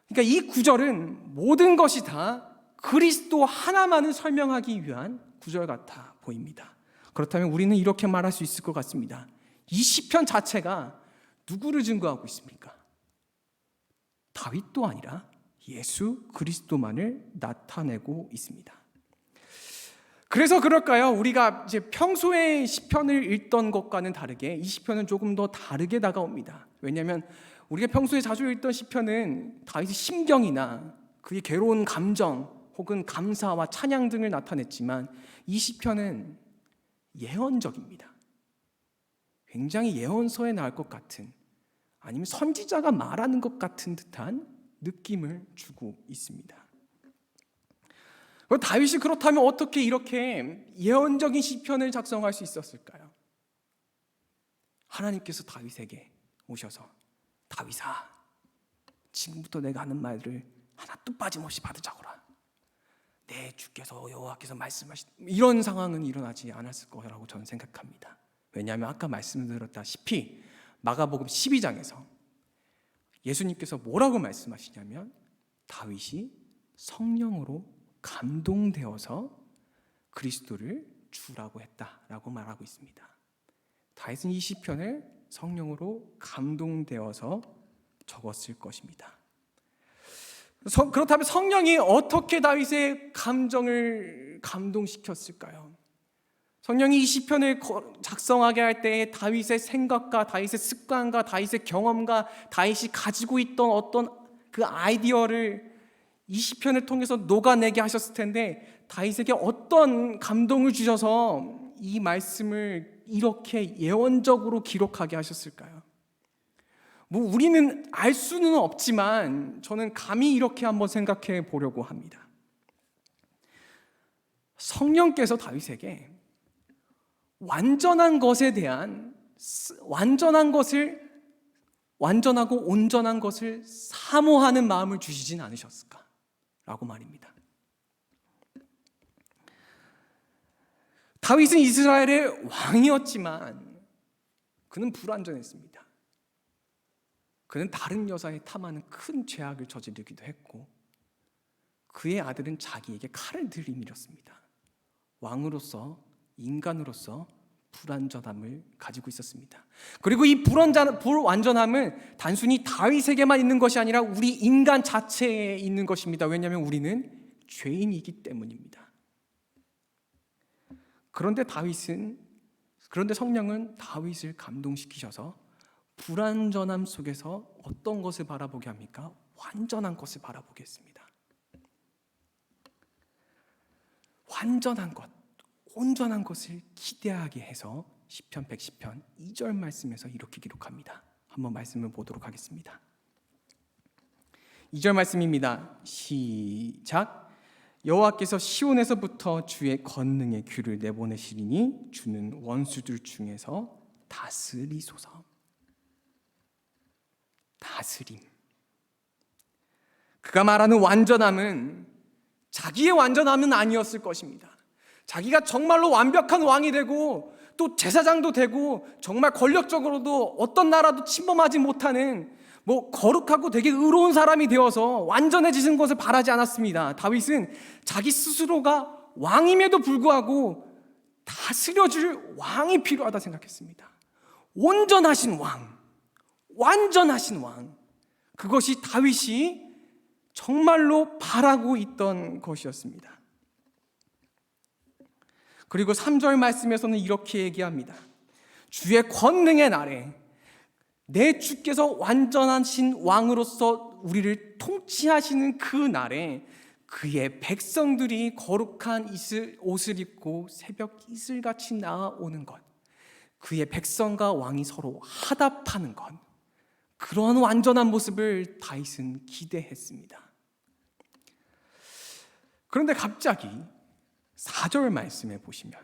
그러니까 이 구절은 모든 것이 다 그리스도 하나만을 설명하기 위한 구절 같아 보입니다. 그렇다면 우리는 이렇게 말할 수 있을 것 같습니다. 이 시편 자체가 누구를 증거하고 있습니까? 다윗도 아니라 예수 그리스도만을 나타내고 있습니다. 그래서 그럴까요? 우리가 이제 평소에 시편을 읽던 것과는 다르게 이 시편은 조금 더 다르게 다가옵니다. 왜냐하면 우리가 평소에 자주 읽던 시편은 다윗의 심경이나 그의 괴로운 감정 혹은 감사와 찬양 등을 나타냈지만 이 시편은 예언적입니다. 굉장히 예언서에 나올 것 같은, 아니면 선지자가 말하는 것 같은 듯한 느낌을 주고 있습니다. 다윗이 그렇다면 어떻게 이렇게 예언적인 시편을 작성할 수 있었을까요? 하나님께서 다윗에게 오셔서 다윗아, 지금부터 내가 하는 말을 하나도 빠짐없이 받으자거라. 내 주께서 여호와께서 말씀하신, 이런 상황은 일어나지 않았을 거라고 저는 생각합니다. 왜냐하면 아까 말씀드렸다시피 마가복음 12장에서 예수님께서 뭐라고 말씀하시냐면 다윗이 성령으로 감동되어서 그리스도를 주라고 했다라고 말하고 있습니다. 다윗은 이 시편을 성령으로 감동되어서 적었을 것입니다. 그렇다면 성령이 어떻게 다윗의 감정을 감동시켰을까요? 성령이 이 시편을 작성하게 할 때 다윗의 생각과 다윗의 습관과 다윗의 경험과 다윗이 가지고 있던 어떤 그 아이디어를 이 시편을 통해서 녹아내게 하셨을 텐데 다윗에게 어떤 감동을 주셔서 이 말씀을 이렇게 예언적으로 기록하게 하셨을까요? 우리는 알 수는 없지만 저는 감히 이렇게 한번 생각해 보려고 합니다. 성령께서 다윗에게 완전한 것에 대한, 완전하고 온전한 것을 사모하는 마음을 주시진 않으셨을까? 라고 말입니다. 다윗은 이스라엘의 왕이었지만 그는 불완전했습니다. 그는 다른 여자에 탐하는 큰 죄악을 저지르기도 했고 그의 아들은 자기에게 칼을 들이밀었습니다. 왕으로서, 인간으로서 불완전함을 가지고 있었습니다. 그리고 이 불완전함은 단순히 다윗에게만 있는 것이 아니라 우리 인간 자체에 있는 것입니다. 왜냐하면 우리는 죄인이기 때문입니다. 그런데 성령은 다윗을 감동시키셔서 불완전함 속에서 어떤 것을 바라보게 합니까? 완전한 것을 바라보게 했습니다. 완전한 것, 온전한 것을 기대하게 해서 시편 110편 2절 말씀에서 이렇게 기록합니다. 한번 말씀을 보도록 하겠습니다. 2절 말씀입니다. 시작. 여호와께서 시온에서부터 주의 권능의 귀를 내보내시리니 주는 원수들 중에서 다스리소서. 다스림. 그가 말하는 완전함은 자기의 완전함은 아니었을 것입니다. 자기가 정말로 완벽한 왕이 되고 또 제사장도 되고 정말 권력적으로도 어떤 나라도 침범하지 못하는 거룩하고 되게 의로운 사람이 되어서 완전해지는 것을 바라지 않았습니다. 다윗은 자기 스스로가 왕임에도 불구하고 다스려줄 왕이 필요하다 생각했습니다. 온전하신 왕, 완전하신 왕, 그것이 다윗이 정말로 바라고 있던 것이었습니다. 그리고 3절 말씀에서는 이렇게 얘기합니다. 주의 권능의 날에 내 주께서 완전하신 왕으로서 우리를 통치하시는 그 날에 그의 백성들이 거룩한 옷을 입고 새벽 이슬같이 나아오는 것, 그의 백성과 왕이 서로 화답하는 것, 그런 완전한 모습을 다윗은 기대했습니다. 그런데 갑자기 4절 말씀에 보시면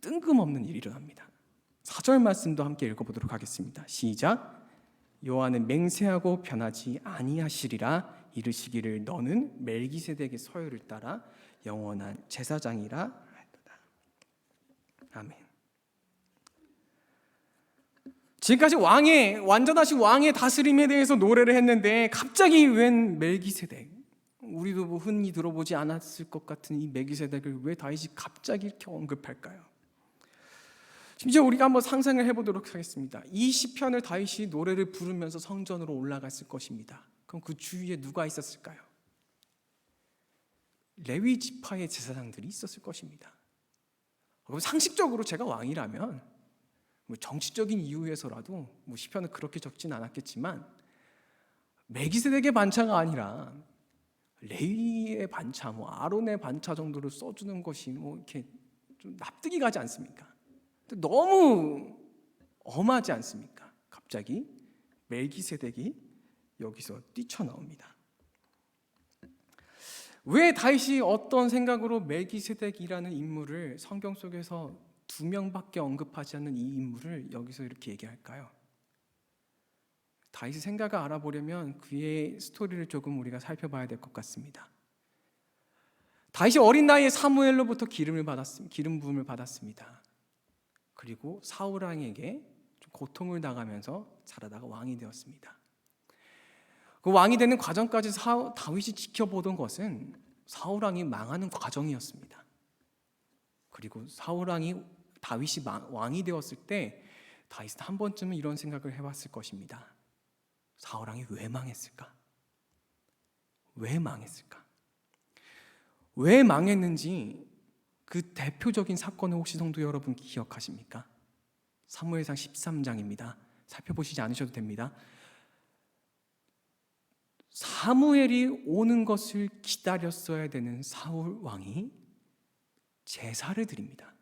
뜬금없는 일이 일어납니다. 4절 말씀도 함께 읽어보도록 하겠습니다. 시작. 여호와는 맹세하고 변하지 아니하시리라 이르시기를 너는 멜기세덱의 서열을 따라 영원한 제사장이라 하였도다. 아멘. 지금까지 완전하신 왕의 다스림에 대해서 노래를 했는데 갑자기 웬 멜기세덱, 우리도 뭐 흔히 들어보지 않았을 것 같은 이 멜기세덱을 왜 다윗이 갑자기 이렇게 언급할까요? 심지어 우리가 한번 상상을 해보도록 하겠습니다. 이 시편을 다윗이 노래를 부르면서 성전으로 올라갔을 것입니다. 그럼 그 주위에 누가 있었을까요? 레위 지파의 제사장들이 있었을 것입니다. 그럼 상식적으로 제가 왕이라면 뭐 정치적인 이유에서라도 뭐 시편은 그렇게 적진 않았겠지만 멜기세덱의 반차가 아니라 레위의 반차, 뭐 아론의 반차 정도를 써주는 것이 뭐 이렇게 좀 납득이 가지 않습니까? 너무 엄하지 않습니까? 갑자기 멜기세덱이 여기서 뛰쳐나옵니다. 왜 다윗이 어떤 생각으로 멜기세덱이라는 인물을 성경 속에서 2명밖에 언급하지 않는 이 인물을 여기서 이렇게 얘기할까요? 다윗의 생각을 알아보려면 그의 스토리를 조금 우리가 살펴봐야 될 것 같습니다. 다윗이 어린 나이에 사무엘로부터 기름 부음을 받았습니다. 그리고 사울 왕에게 고통을 당하면서 자라다가 왕이 되었습니다. 그 왕이 되는 과정까지 다윗이 지켜보던 것은 사울 왕이 망하는 과정이었습니다. 그리고 사울 왕이 다윗이 왕이 되었을 때 다윗은 한 번쯤은 이런 생각을 해봤을 것입니다. 사울 왕이 왜 망했을까? 왜 망했을까? 왜 망했는지 그 대표적인 사건을 혹시 성도 여러분 기억하십니까? 사무엘상 13장입니다. 살펴보시지 않으셔도 됩니다. 사무엘이 오는 것을 기다렸어야 되는 사울 왕이 제사를 드립니다.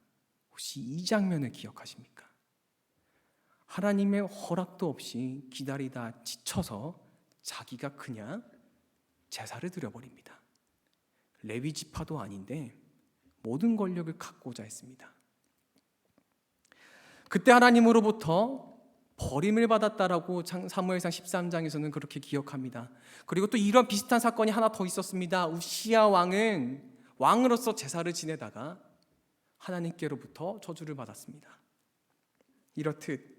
혹시 이 장면을 기억하십니까? 하나님의 허락도 없이 기다리다 지쳐서 자기가 그냥 제사를 드려버립니다. 레위 지파도 아닌데 모든 권력을 갖고자 했습니다. 그때 하나님으로부터 버림을 받았다라고 사무엘상 13장에서는 그렇게 기억합니다. 그리고 또 이런 비슷한 사건이 하나 더 있었습니다. 우시야 왕은 왕으로서 제사를 지내다가 하나님께로부터 저주를 받았습니다. 이렇듯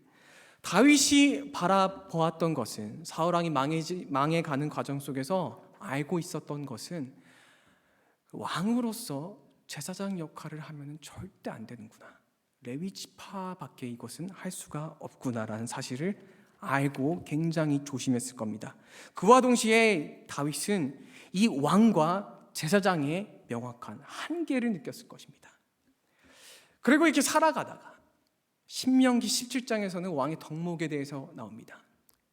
다윗이 바라보았던 것은, 사울 왕이 망해가는 과정 속에서 알고 있었던 것은 왕으로서 제사장 역할을 하면 절대 안 되는구나, 레위 지파밖에 이것은 할 수가 없구나라는 사실을 알고 굉장히 조심했을 겁니다. 그와 동시에 다윗은 이 왕과 제사장의 명확한 한계를 느꼈을 것입니다. 그리고 이렇게 살아가다가 신명기 17장에서는 왕의 덕목에 대해서 나옵니다.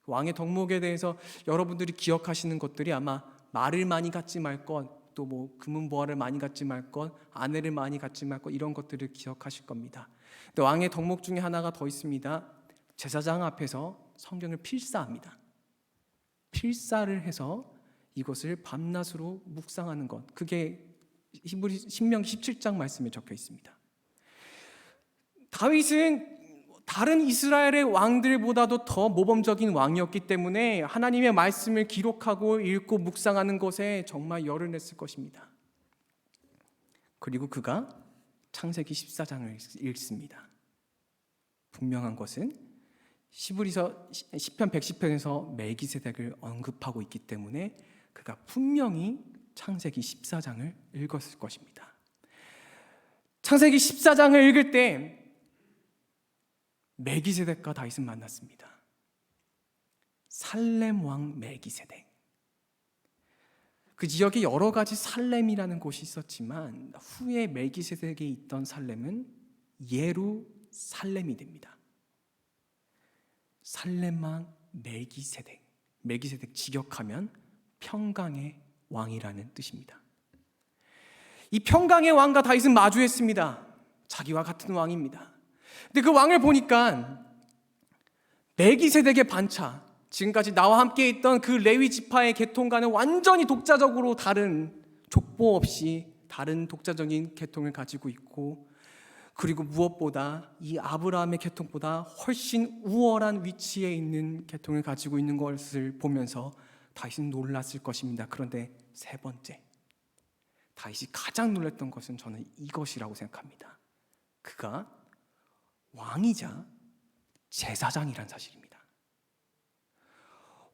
왕의 덕목에 대해서 여러분들이 기억하시는 것들이 아마 말을 많이 갖지 말 것, 또 뭐 금은보화를 많이 갖지 말 것, 아내를 많이 갖지 말 것, 이런 것들을 기억하실 겁니다. 근데 왕의 덕목 중에 하나가 더 있습니다. 제사장 앞에서 성경을 필사합니다. 필사를 해서 이것을 밤낮으로 묵상하는 것, 그게 신명기 17장 말씀에 적혀 있습니다. 다윗은 다른 이스라엘의 왕들보다도 더 모범적인 왕이었기 때문에 하나님의 말씀을 기록하고 읽고 묵상하는 것에 정말 열을 냈을 것입니다. 그리고 그가 창세기 14장을 읽습니다. 분명한 것은 시편 110편에서 멜기세덱을 언급하고 있기 때문에 그가 분명히 창세기 14장을 읽었을 것입니다. 창세기 14장을 읽을 때 멜기세덱과 다윗은 만났습니다. 살렘 왕 멜기세덱. 그 지역에 여러 가지 살렘이라는 곳이 있었지만 후에 멜기세덱에 있던 살렘은 예루살렘이 됩니다. 살렘 왕 멜기세덱. 멜기세덱 직역하면 평강의 왕이라는 뜻입니다. 이 평강의 왕과 다윗은 마주했습니다. 자기와 같은 왕입니다. 근데 그 왕을 보니까 멜기세덱의 반차, 지금까지 나와 함께 있던 그 레위 지파의 계통과는 완전히 독자적으로 다른, 족보 없이 다른 독자적인 계통을 가지고 있고, 그리고 무엇보다 이 아브라함의 계통보다 훨씬 우월한 위치에 있는 계통을 가지고 있는 것을 보면서 다윗은 놀랐을 것입니다. 그런데 세 번째, 다윗이 가장 놀랐던 것은 저는 이것이라고 생각합니다. 그가 왕이자 제사장이란 사실입니다.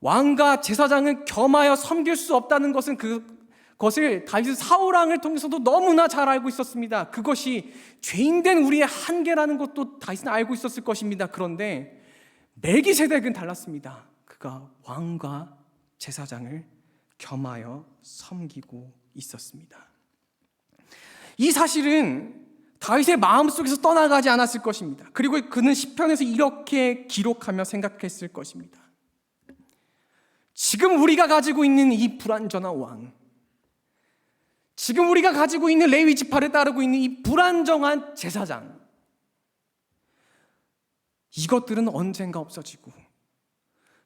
왕과 제사장은 겸하여 섬길 수 없다는 것은 그것을 다윗은 사울왕을 통해서도 너무나 잘 알고 있었습니다. 그것이 죄인된 우리의 한계라는 것도 다윗은 알고 있었을 것입니다. 그런데 멜기세덱은 달랐습니다. 그가 왕과 제사장을 겸하여 섬기고 있었습니다. 이 사실은 다윗의 마음속에서 떠나가지 않았을 것입니다. 그리고 그는 시편에서 이렇게 기록하며 생각했을 것입니다. 지금 우리가 가지고 있는 이 불완전한 왕, 지금 우리가 가지고 있는 레위 지파를 따르고 있는 이 불안정한 제사장, 이것들은 언젠가 없어지고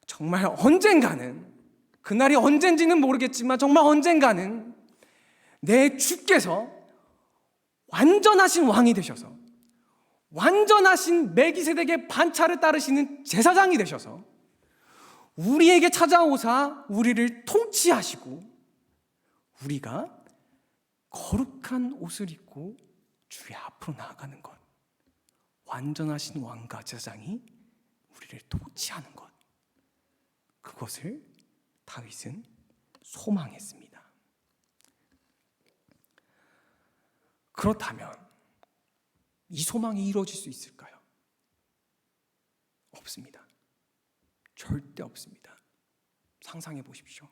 정말 언젠가는, 그날이 언젠지는 모르겠지만 정말 언젠가는 내 주께서 완전하신 왕이 되셔서, 완전하신 멜기세덱의 반차를 따르시는 제사장이 되셔서 우리에게 찾아오사 우리를 통치하시고, 우리가 거룩한 옷을 입고 주의 앞으로 나아가는 것, 완전하신 왕과 제사장이 우리를 통치하는 것, 그것을 다윗은 소망했습니다. 그렇다면 이 소망이 이루어질 수 있을까요? 없습니다. 절대 없습니다. 상상해 보십시오.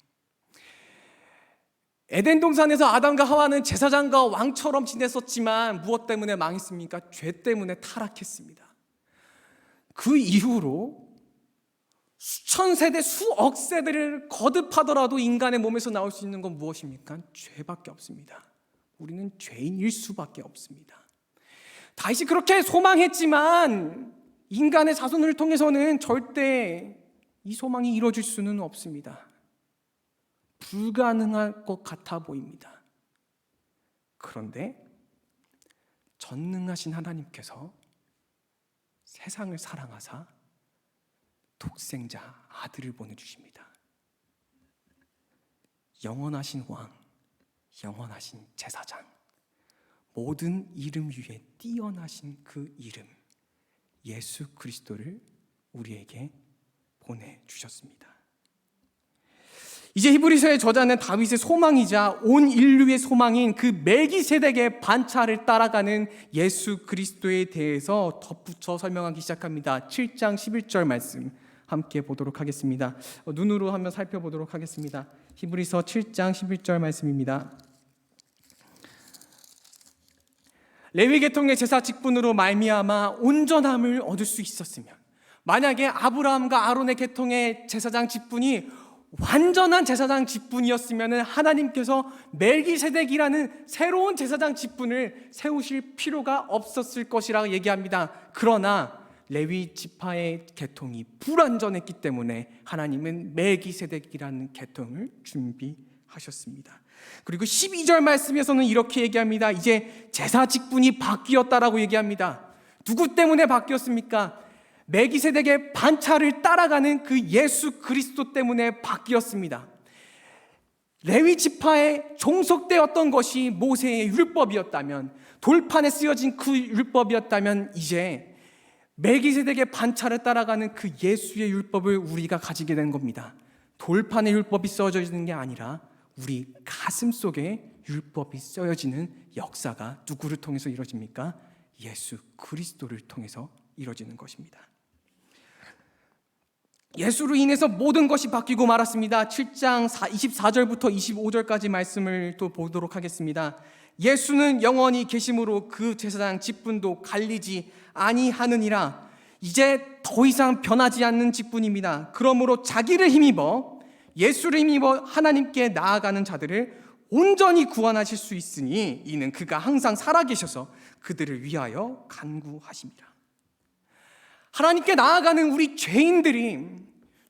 에덴 동산에서 아담과 하와는 제사장과 왕처럼 지냈었지만 무엇 때문에 망했습니까? 죄 때문에 타락했습니다. 그 이후로 수천 세대, 수억 세대를 거듭하더라도 인간의 몸에서 나올 수 있는 건 무엇입니까? 죄밖에 없습니다. 우리는 죄인일 수밖에 없습니다. 다윗이 그렇게 소망했지만 인간의 자손을 통해서는 절대 이 소망이 이루어질 수는 없습니다. 불가능할 것 같아 보입니다. 그런데 전능하신 하나님께서 세상을 사랑하사 독생자 아들을 보내주십니다. 영원하신 왕, 영원하신 제사장, 모든 이름 위에 뛰어나신 그 이름 예수 그리스도를 우리에게 보내주셨습니다. 이제 히브리서의 저자는 다윗의 소망이자 온 인류의 소망인 그 멜기세덱의 반차를 따라가는 예수 그리스도에 대해서 덧붙여 설명하기 시작합니다. 7장 11절 말씀 함께 보도록 하겠습니다. 눈으로 한번 살펴보도록 하겠습니다. 히브리서 7장 11절 말씀입니다. 레위 계통의 제사 직분으로 말미암아 온전함을 얻을 수 있었으면, 만약에 아브라함과 아론의 계통의 제사장 직분이 완전한 제사장 직분이었으면 하나님께서 멜기세덱이라는 새로운 제사장 직분을 세우실 필요가 없었을 것이라고 얘기합니다. 그러나 레위 지파의 계통이 불완전했기 때문에 하나님은 멜기세덱이라는 계통을 준비하셨습니다. 그리고 12절 말씀에서는 이렇게 얘기합니다. 이제 제사 직분이 바뀌었다라고 얘기합니다. 누구 때문에 바뀌었습니까? 멜기세덱의 반차를 따라가는 그 예수 그리스도 때문에 바뀌었습니다. 레위 지파에 종속되었던 것이 모세의 율법이었다면, 돌판에 쓰여진 그 율법이었다면, 이제 멜기세덱의 반차를 따라가는 그 예수의 율법을 우리가 가지게 된 겁니다. 돌판에 율법이 써져 있는 게 아니라 우리 가슴 속에 율법이 쓰여지는 역사가 누구를 통해서 이루어집니까? 예수 그리스도를 통해서 이루어지는 것입니다. 예수로 인해서 모든 것이 바뀌고 말았습니다. 7장 24절부터 25절까지 말씀을 또 보도록 하겠습니다. 예수는 영원히 계심으로 그 제사장 직분도 갈리지 아니하느니라. 이제 더 이상 변하지 않는 직분입니다. 그러므로 자기를 힘입어, 예수를 힘입어 하나님께 나아가는 자들을 온전히 구원하실 수 있으니 이는 그가 항상 살아계셔서 그들을 위하여 간구하십니다. 하나님께 나아가는 우리 죄인들이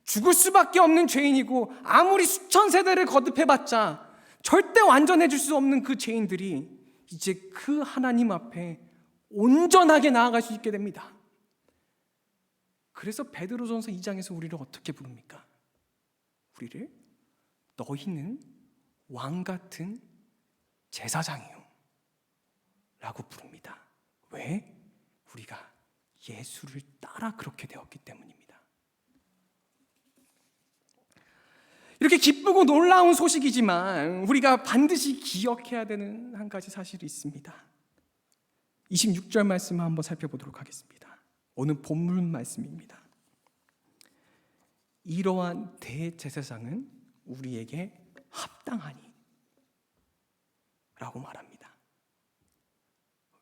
죽을 수밖에 없는 죄인이고 아무리 수천 세대를 거듭해봤자 절대 완전해질 수 없는 그 죄인들이 이제 그 하나님 앞에 온전하게 나아갈 수 있게 됩니다. 그래서 베드로전서 2장에서 우리를 어떻게 부릅니까? 우리를 너희는 왕같은 제사장이요 라고 부릅니다. 왜? 우리가 예수를 따라 그렇게 되었기 때문입니다. 이렇게 기쁘고 놀라운 소식이지만 우리가 반드시 기억해야 되는 한 가지 사실이 있습니다. 26절 말씀을 한번 살펴보도록 하겠습니다. 오늘 본문 말씀입니다. 이러한 대제사장은 우리에게 합당하니 라고 말합니다.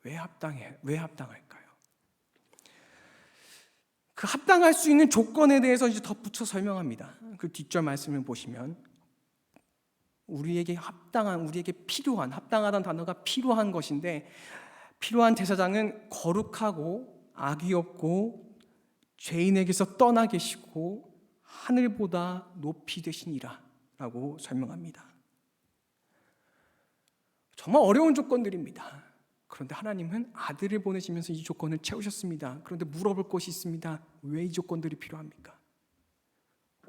왜 합당할까요? 그 합당할 수 있는 조건에 대해서 이제 덧붙여 설명합니다. 그 뒷절 말씀을 보시면 우리에게 필요한, 합당하다는 단어가 필요한 것인데, 필요한 제사장은 거룩하고 악이 없고 죄인에게서 떠나 계시고 하늘보다 높이 되시니라 라고 설명합니다. 정말 어려운 조건들입니다. 그런데 하나님은 아들을 보내시면서 이 조건을 채우셨습니다. 그런데 물어볼 것이 있습니다. 왜 이 조건들이 필요합니까?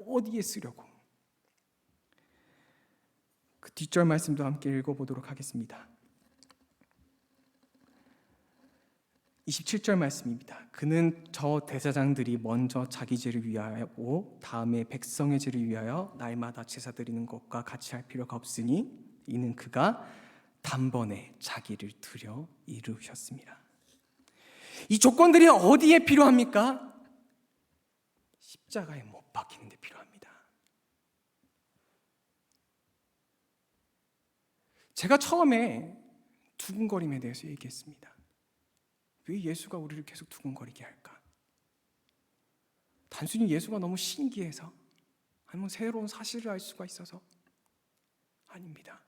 어디에 쓰려고? 그 뒷절 말씀도 함께 읽어보도록 하겠습니다. 27절 말씀입니다. 그는 저 대제사장들이 먼저 자기 죄를 위하여고 다음에 백성의 죄를 위하여 날마다 제사 드리는 것과 같이 할 필요가 없으니 이는 그가 단번에 자기를 드려 이루셨습니다. 이 조건들이 어디에 필요합니까? 십자가에 못 박히는 데 필요합니다. 제가 처음에 두근거림에 대해서 얘기했습니다. 왜 예수가 우리를 계속 두근거리게 할까? 단순히 예수가 너무 신기해서, 아니면 새로운 사실을 알 수가 있어서? 아닙니다.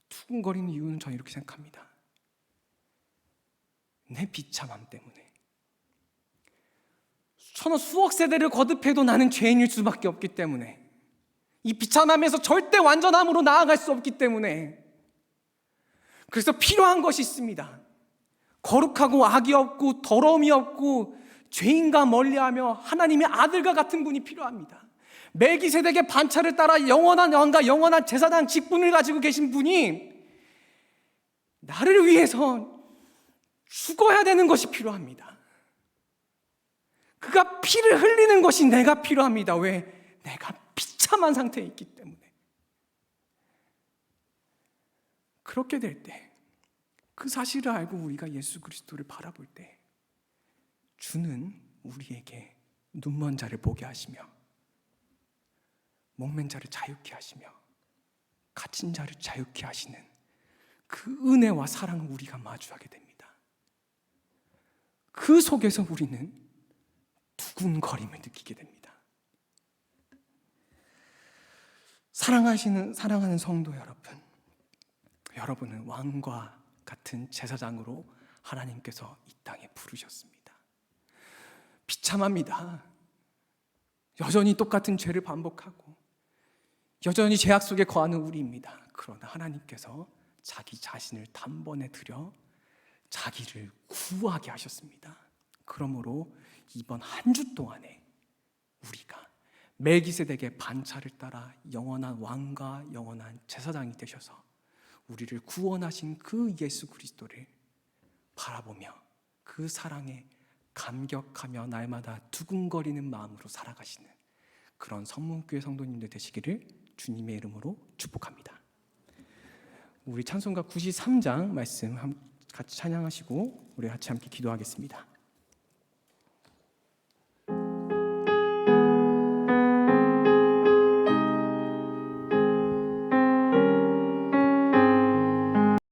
두근거리는 이유는 저는 이렇게 생각합니다. 내 비참함 때문에. 수억 세대를 거듭해도 나는 죄인일 수밖에 없기 때문에, 이 비참함에서 절대 완전함으로 나아갈 수 없기 때문에, 그래서 필요한 것이 있습니다. 거룩하고 악이 없고 더러움이 없고 죄인과 멀리하며 하나님의 아들과 같은 분이 필요합니다. 멜기세덱의 반차를 따라 영원한 왕과 영원한 제사장 직분을 가지고 계신 분이 나를 위해서 죽어야 되는 것이 필요합니다. 그가 피를 흘리는 것이 내가 필요합니다. 왜? 내가 비참한 상태에 있기 때문에. 그렇게 될 때, 그 사실을 알고 우리가 예수 그리스도를 바라볼 때 주는 우리에게 눈먼 자를 보게 하시며 목맨 자를 자유케 하시며 갇힌 자를 자유케 하시는 그 은혜와 사랑을 우리가 마주하게 됩니다. 그 속에서 우리는 두근거림을 느끼게 됩니다. 사랑하는 성도 여러분, 여러분은 왕과 같은 제사장으로 하나님께서 이 땅에 부르셨습니다. 비참합니다. 여전히 똑같은 죄를 반복하고 여전히 죄악 속에 거하는 우리입니다. 그러나 하나님께서 자기 자신을 단번에 들여 자기를 구하게 하셨습니다. 그러므로 이번 한 주 동안에 우리가 멜기세덱의 반차를 따라 영원한 왕과 영원한 제사장이 되셔서 우리를 구원하신 그 예수 그리스도를 바라보며 그 사랑에 감격하며 날마다 두근거리는 마음으로 살아가시는 그런 성문교회 성도님들 되시기를 주님의 이름으로 축복합니다. 우리 찬송가 93장 말씀 같이 찬양하시고 우리 같이 함께 기도하겠습니다.